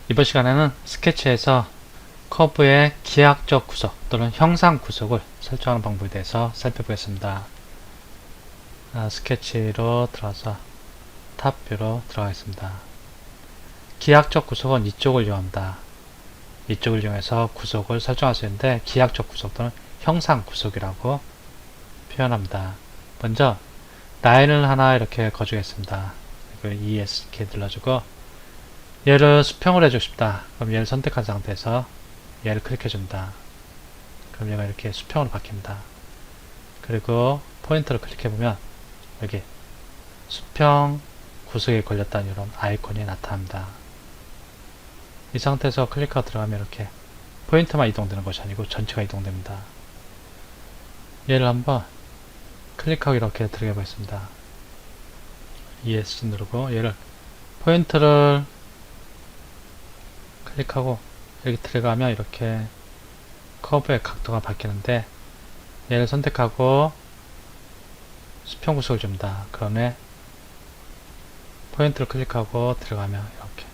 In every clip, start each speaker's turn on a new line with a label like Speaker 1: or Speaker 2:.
Speaker 1: 이번 시간에는 스케치에서 커브의 기하학적 구석 또는 형상 구석을 설정하는 방법에 대해서 살펴보겠습니다. 스케치로 들어가서 탑뷰로 들어가겠습니다. 기하학적 구석은 이쪽을 이용합니다. 이쪽을 이용해서 구석을 설정할 수 있는데 기하학적 구석 또는 형상 구석이라고 표현합니다. 먼저 라인을 하나 이렇게 거주겠습니다. ES키 눌러주고 얘를 수평을 해주고 싶다. 그럼 얘를 선택한 상태에서 얘를 클릭해줍니다. 그럼 얘가 이렇게 수평으로 바뀝니다. 그리고 포인트를 클릭해보면 여기 수평 구석에 걸렸다는 이런 아이콘이 나타납니다. 이 상태에서 클릭하고 들어가면 이렇게 포인트만 이동되는 것이 아니고 전체가 이동됩니다. 얘를 한번 클릭하고 이렇게 들어가 보겠습니다. ESC 누르고 얘를 포인트를 클릭하고 여기 들어가면 이렇게 커브의 각도가 바뀌는데 얘를 선택하고 수평 구석을 줍니다. 그러면 포인트를 클릭하고 들어가면 이렇게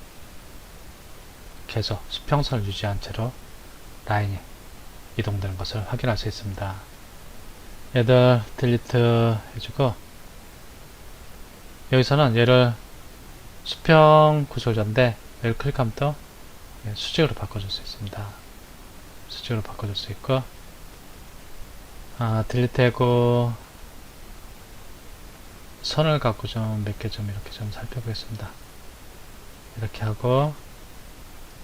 Speaker 1: 계속 수평선을 유지한 채로 라인이 이동되는 것을 확인할 수 있습니다. 얘들 딜리트 해주고 여기서는 얘를 수평 구석을 줬는데 여기를 클릭하면 또 수직으로 바꿔줄 수 있습니다. 수직으로 바꿔줄 수 있고 딜리트하고 선을 갖고 좀 몇 개 좀 이렇게 좀 살펴보겠습니다. 이렇게 하고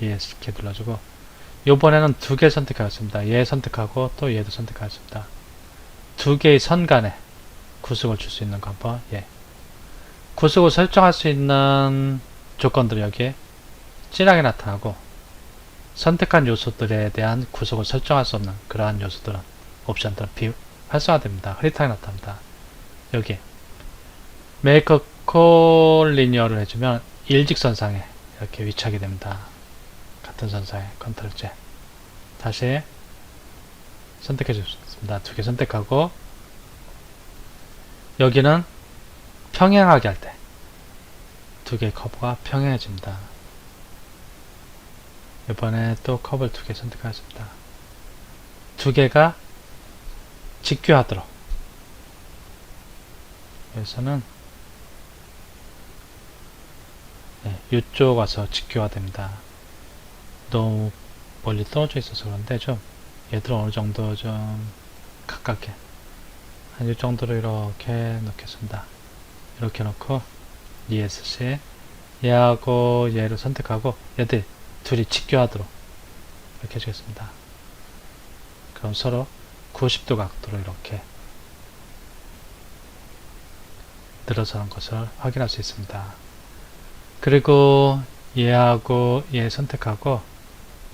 Speaker 1: ES키 눌러주고 이번에는 두 개 선택하였습니다. 얘 선택하고 또 얘도 선택하였습니다. 두 개의 선 간에 구속을 줄 수 있는 거 한번 구속을 설정할 수 있는 조건들이 여기에 진하게 나타나고 선택한 요소들에 대한 구속을 설정할 수 없는 그러한 요소들은 옵션들은 비활성화됩니다. 흐릿하게 나타납니다. 여기 메이크 콜리니어를 해주면 일직선상에 이렇게 위치하게 됩니다. 같은 선상에 컨트롤 Z 다시 선택해 주셨습니다. 두 개 선택하고 여기는 평행하게 할 때 두 개의 커브가 평행해집니다. 이번에 또 커브를 두 개 선택하겠습니다. 두 개가 직교하도록 여기서는 이쪽 와서 직교화됩니다. 너무 멀리 떨어져 있어서 그런데 좀 얘들 어느 정도 좀 가깝게 한 이 정도로 이렇게 놓겠습니다. 이렇게 놓고 ESC 얘하고 얘를 선택하고 얘들 둘이 직교하도록 이렇게 해주겠습니다. 그럼 서로 90도 각도로 이렇게 늘어서는 것을 확인할 수 있습니다. 그리고 얘하고 얘 선택하고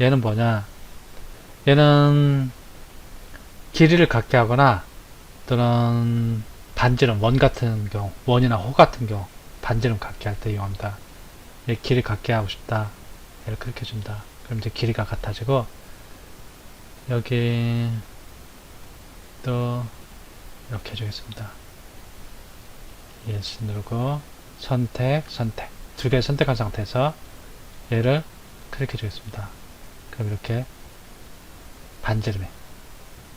Speaker 1: 얘는 뭐냐, 얘는 길이를 갖게 하거나 또는 반지름 원 같은 경우, 원이나 호 같은 경우 반지름 갖게 할 때 이용합니다. 얘 길이 갖게 하고 싶다. 얘를 클릭해줍니다. 그럼 이제 길이가 같아지고 여기 또 이렇게 해주겠습니다. ES 누르고 선택 두 개 선택한 상태에서 얘를 클릭해 주겠습니다. 그럼 이렇게 반지름이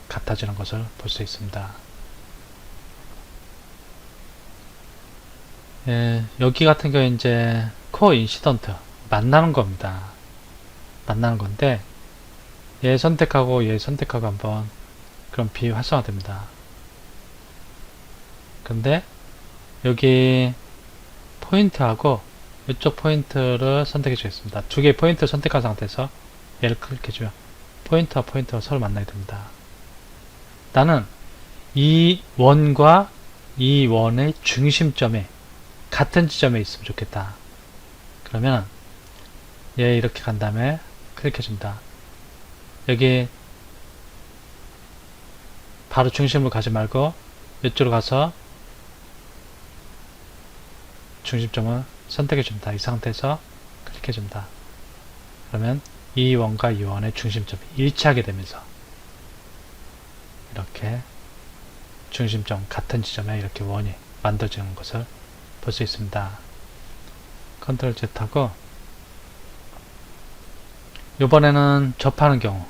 Speaker 1: 같아지는 것을 볼 수 있습니다. 여기 같은 경우에 이제 코인시던트 만나는 겁니다. 만나는 건데 얘 선택하고 얘 선택하고 한번 그럼 비활성화 됩니다. 근데 여기 포인트하고 이쪽 포인트를 선택해 주겠습니다. 두 개의 포인트를 선택한 상태에서 얘를 클릭해주면 포인트와 포인트가 서로 만나게 됩니다. 나는 이 원과 이 원의 중심점이 같은 지점에 있으면 좋겠다. 그러면 얘 이렇게 간 다음에 클릭해줍니다. 여기 바로 중심을 가지 말고 이쪽으로 가서 중심점을 선택해줍니다. 이 상태에서 클릭해줍니다. 그러면 이 원과 이 원의 중심점이 일치하게 되면서 이렇게 중심점 같은 지점에 이렇게 원이 만들어지는 것을 볼 수 있습니다. 컨트롤 Z 하고 이번에는 접하는 경우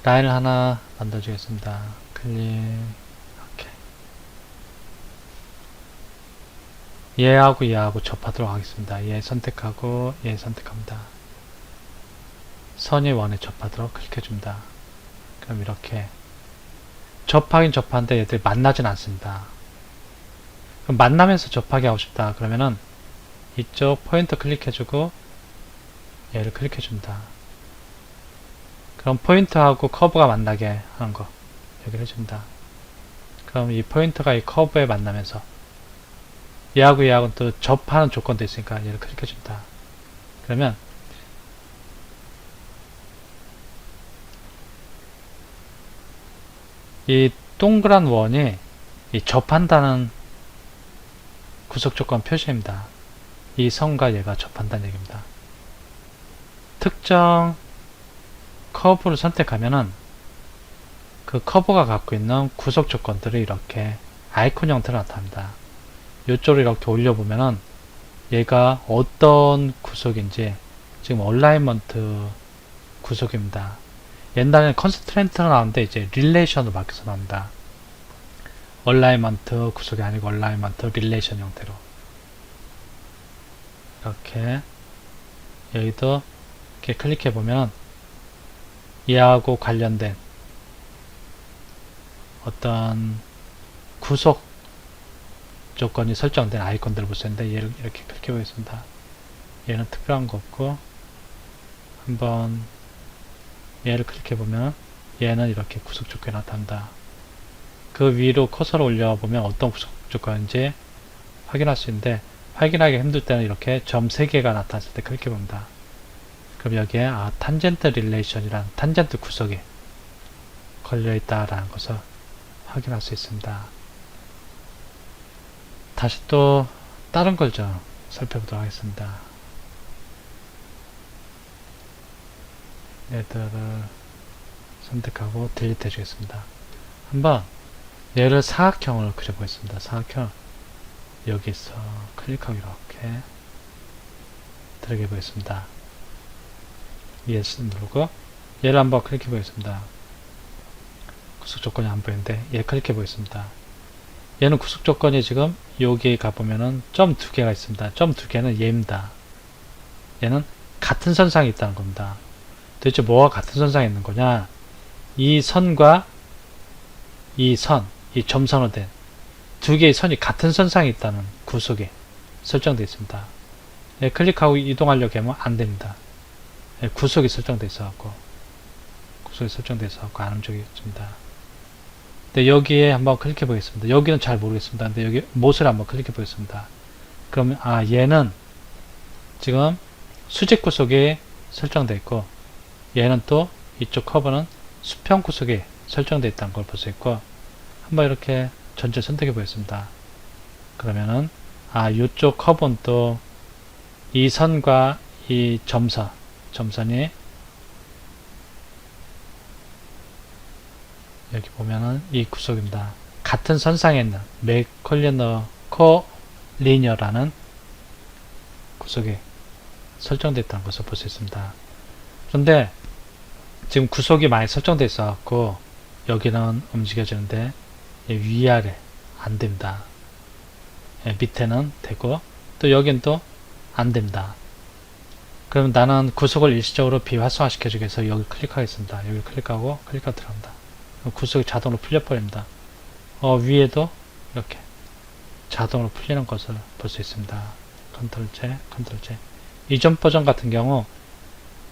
Speaker 1: 라인을 하나 만들어 주겠습니다. 클릭. 이렇게 얘하고 접하도록 하겠습니다. 얘 선택하고 얘 선택합니다. 선이 원에 접하도록 클릭해 줍니다. 그럼 이렇게 접하긴 접하는데 얘들이 만나진 않습니다. 그럼 만나면서 접하게 하고 싶다 그러면은 이쪽 포인터 클릭해주고 얘를 클릭해줍니다. 그럼 포인트하고 커브가 만나게 하는 거 여기를 해줍니다. 그럼 이 포인트가 이 커브에 만나면서 얘하고는 또 접하는 조건도 있으니까 얘를 클릭해줍니다. 그러면 이 동그란 원이 이 접한다는 구속 조건 표시입니다. 이 선과 얘가 접한다는 얘기입니다. 특정 커브를 선택하면은 그 커브가 갖고 있는 구속 조건들이 이렇게 아이콘 형태로 나타납니다. 이쪽으로 이렇게 올려보면은 얘가 어떤 구속인지 지금 얼라이먼트 구속입니다. 옛날에는 컨스트레인트가 나오는데 이제 릴레이션으로 바뀌어서 나옵니다. 얼라이먼트 구속이 아니고 얼라이먼트 릴레이션 형태로 이렇게 여기도 이렇게 클릭해 보면 얘하고 관련된 어떤 구속 조건이 설정된 아이콘들을 볼 수 있는데 얘를 이렇게 클릭해 보겠습니다. 얘는 특별한 거 없고 한번 얘를 클릭해 보면 얘는 이렇게 구속 조건이 나타난다. 그 위로 커서를 올려보면 어떤 구속 조건인지 확인할 수 있는데 확인하기 힘들 때는 이렇게 점 3개가 나타났을 때 클릭해 봅니다. 그럼 여기에 탄젠트 릴레이션이란 탄젠트 구속이 걸려있다라는 것을 확인할 수 있습니다. 다시 또 다른 걸 좀 살펴보도록 하겠습니다. 얘들을 선택하고 딜리트 해주겠습니다. 한번 얘를 사각형을 그려보겠습니다. 사각형 여기서 클릭하고 이렇게 들어가 보겠습니다. ES 누르고 얘를 한번 클릭해 보겠습니다. 구속 조건이 안 보이는데 얘 클릭해 보겠습니다. 얘는 구속 조건이 지금 여기 가보면은 점 2개가 있습니다. 점 2개는 얘입니다. 얘는 같은 선상에 있다는 겁니다. 도대체 뭐가 같은 선상에 있는 거냐? 이 선과 이 선, 이 점선으로 된 두 개의 선이 같은 선상에 있다는 구속이 설정되어 있습니다. 예, 클릭하고 이동하려고 하면 안 됩니다. 예, 구속이 설정되어 있어갖고 안 움직여집니다. 근데 여기에 한번 클릭해 보겠습니다. 여기는 잘 모르겠습니다. 근데 여기 못을 한번 클릭해 보겠습니다. 그러면 얘는 지금 수직 구속이 설정되어 있고 얘는 또 이쪽 커브는 수평 구속이 설정되어 있다는 걸 볼 수 있고 한번 이렇게 전체 선택해 보겠습니다. 그러면은 이쪽 커브는 또 이 선과 이 점선이 여기 보면은 이 구속입니다. 같은 선상에 있는 맥컬리너 코리니어라는 구속이 설정되어 있다는 것을 볼 수 있습니다. 그런데 지금 구속이 많이 설정되어 있어 갖고 여기는 움직여지는데 위아래 안 됩니다. 밑에는 되고 또 여긴 또 안 됩니다. 그럼 나는 구속을 일시적으로 비활성화 시켜주기 위해서 여기 클릭하겠습니다. 여기 클릭하고 들어갑니다. 구속이 자동으로 풀려버립니다. 위에도 이렇게 자동으로 풀리는 것을 볼 수 있습니다. 컨트롤 Z. 이전 버전 같은 경우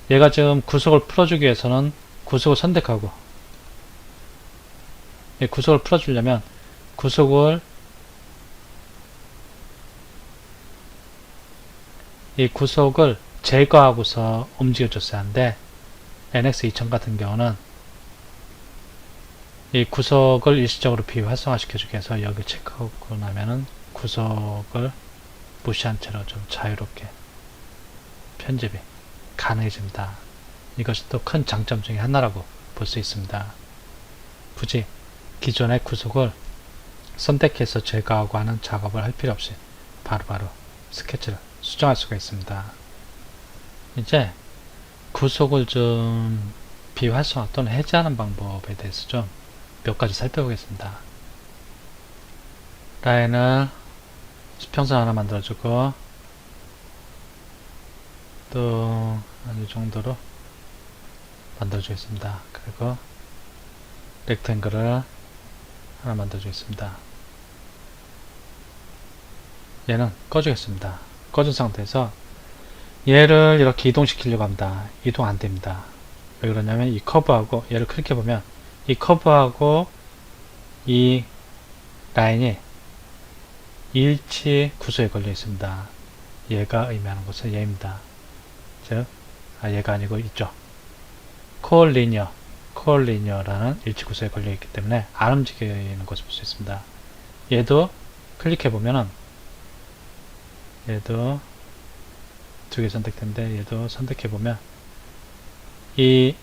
Speaker 1: 얘가 지금 구속을 풀어주기 위해서는 구속을 선택하고 구속을 풀어주려면 이 구속을 제거하고서 움직여줬어야 하는데 NX2000 같은 경우는 이 구속을 일시적으로 비활성화 시켜주기 위해서 여기 체크하고 나면은 구속을 무시한 채로 좀 자유롭게 편집이 가능해집니다. 이것이 또 큰 장점 중에 하나라고 볼 수 있습니다. 굳이 기존의 구속을 선택해서 제거하고 하는 작업을 할 필요 없이 바로바로 스케치를 수정할 수가 있습니다. 이제 구속을 좀 비활성화 또는 해제하는 방법에 대해서 좀 몇 가지 살펴보겠습니다. 라인을 수평선 하나 만들어주고 또 이 정도로 만들어주겠습니다. 그리고 렉탱글을 하나 만들어주겠습니다. 얘는 꺼주겠습니다. 꺼준 상태에서 얘를 이렇게 이동시키려고 합니다. 이동 안됩니다. 왜 그러냐면 이 커브하고 얘를 클릭해보면 이 커브하고 이 라인이 일치 구조에 걸려 있습니다. 얘가 의미하는 것은 얘입니다. 즉, 얘가 아니고 이쪽 코어 리니어라는 일치 구조에 걸려 있기 때문에 안 움직이는 것을 볼 수 있습니다. 얘도 클릭해보면은 얘도 두 개 선택된데 얘도 선택해보면 이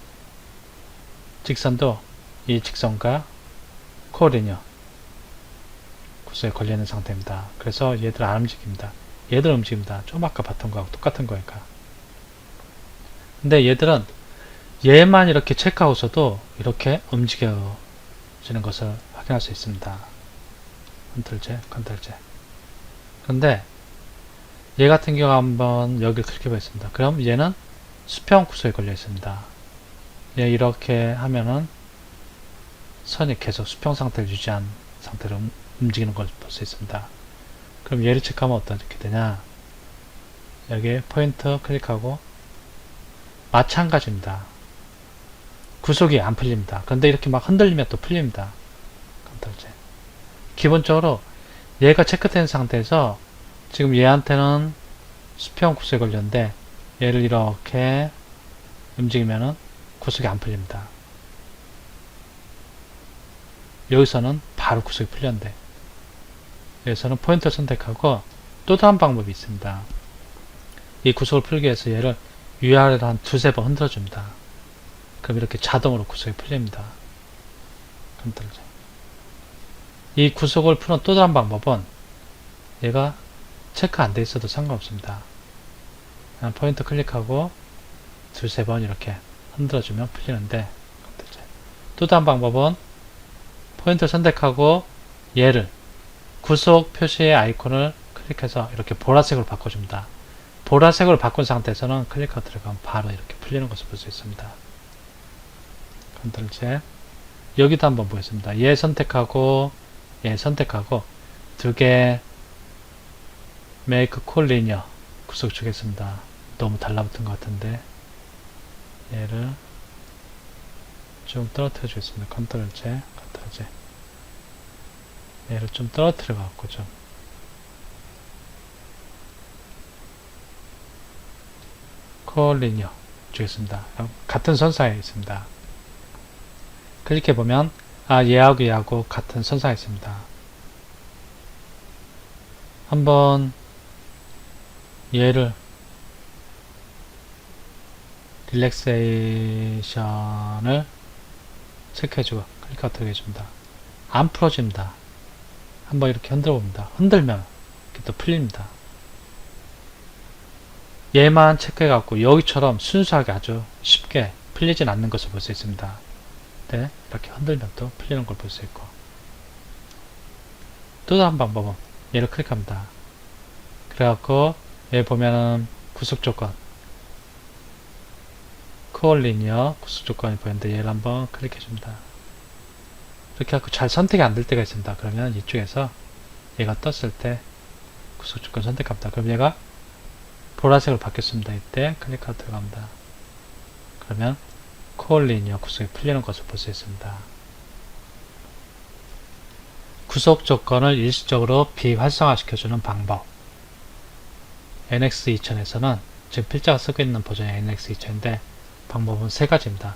Speaker 1: 직선도 이 직선과 코어 리니어 구조에 걸려있는 상태입니다. 그래서 얘들 안 움직입니다. 얘들 움직입니다. 좀 아까 봤던 거하고 똑같은 거니까. 근데 얘들은 얘만 이렇게 체크하고서도 이렇게 움직여지는 것을 확인할 수 있습니다. 컨트롤 Z, 컨트롤 Z. 근데 얘 같은 경우 한번 여기를 클릭해 보겠습니다. 그럼 얘는 수평 구조에 걸려 있습니다. 얘 이렇게 하면은 선이 계속 수평 상태를 유지한 상태로 움직이는 걸 볼 수 있습니다. 그럼 얘를 체크하면 어떻게 되냐? 여기에 포인트 클릭하고 마찬가지입니다. 구속이 안 풀립니다. 그런데 이렇게 막 흔들리면 또 풀립니다. 컨트롤 Z. 기본적으로 얘가 체크된 상태에서 지금 얘한테는 수평 구속에 걸렸는데 얘를 이렇게 움직이면은 구속이 안 풀립니다. 여기서는 바로 구속이 풀렸는데 여기서는 포인트를 선택하고 또 다른 방법이 있습니다. 이 구속을 풀기 위해서 얘를 위아래로 한 두세 번 흔들어 줍니다. 그럼 이렇게 자동으로 구속이 풀립니다. 컨트롤 Z. 이 구속을 푸는 또 다른 방법은 얘가 체크 안 돼 있어도 상관없습니다. 그냥 포인트 클릭하고 두세 번 이렇게 흔들어주면 풀리는데 또 다른 방법은 포인트 선택하고 얘를 구속 표시의 아이콘을 클릭해서 이렇게 보라색으로 바꿔줍니다. 보라색으로 바꾼 상태에서는 클릭하고 들어가면 바로 이렇게 풀리는 것을 볼 수 있습니다. 컨트롤 Z. 여기도 한번 보겠습니다. 얘 선택하고 얘 선택하고 두 개 메이크 콜 리니어 구속 주겠습니다. 너무 달라붙은 것 같은데 얘를 좀 떨어뜨려 주겠습니다. 컨트롤 Z, 컨트롤 Z. 얘를 좀 떨어뜨려 갖고 좀 콜 리니어 주겠습니다. 같은 선상에 있습니다. 클릭해 보면 얘하고 얘하고 같은 선상에 있습니다. 한번 얘를 릴렉세이션을 체크해주고 클릭하고 들어가줍니다. 안 풀어집니다. 한번 이렇게 흔들어 봅니다. 흔들면 이렇게 또 풀립니다. 얘만 체크해갖고 여기처럼 순수하게 아주 쉽게 풀리진 않는 것을 볼 수 있습니다. 네, 이렇게 흔들면 또 풀리는 걸 볼 수 있고 또 다른 방법은 얘를 클릭합니다. 그래갖고 얘 보면은 구속 조건 코어 리니어 구속 조건이 보이는데 얘를 한번 클릭해 줍니다. 이렇게 하고 잘 선택이 안 될 때가 있습니다. 그러면 이쪽에서 얘가 떴을 때 구속 조건 선택합니다. 그럼 얘가 보라색으로 바뀌었습니다. 이때 클릭하고 들어갑니다. 그러면 코어 리니어 구속이 풀리는 것을 볼 수 있습니다. 구속 조건을 일시적으로 비활성화시켜주는 방법. NX2000에서는 지금 필자가 쓰고 있는 버전의 NX2000인데 방법은 세 가지입니다.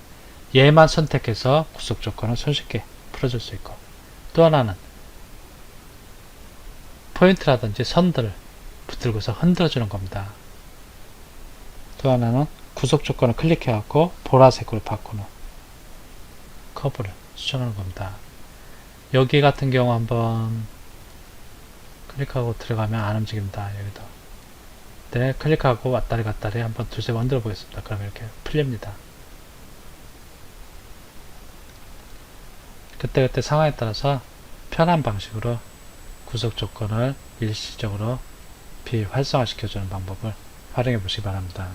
Speaker 1: 얘만 선택해서 구속 조건을 손쉽게 풀어줄 수 있고 또 하나는 포인트라든지 선들을 붙들고서 흔들어주는 겁니다. 또 하나는 구속 조건을 클릭해갖고 보라색으로 바꾸는 커브를 추천하는 겁니다. 여기 같은 경우 한번 클릭하고 들어가면 안 움직입니다. 여기도 때 클릭하고 왔다리 갔다리 한번 두세 번 흔들어 보겠습니다. 그러면 이렇게 풀립니다. 그때그때 상황에 따라서 편한 방식으로 구속 조건을 일시적으로 비활성화시켜주는 방법을 활용해 보시기 바랍니다.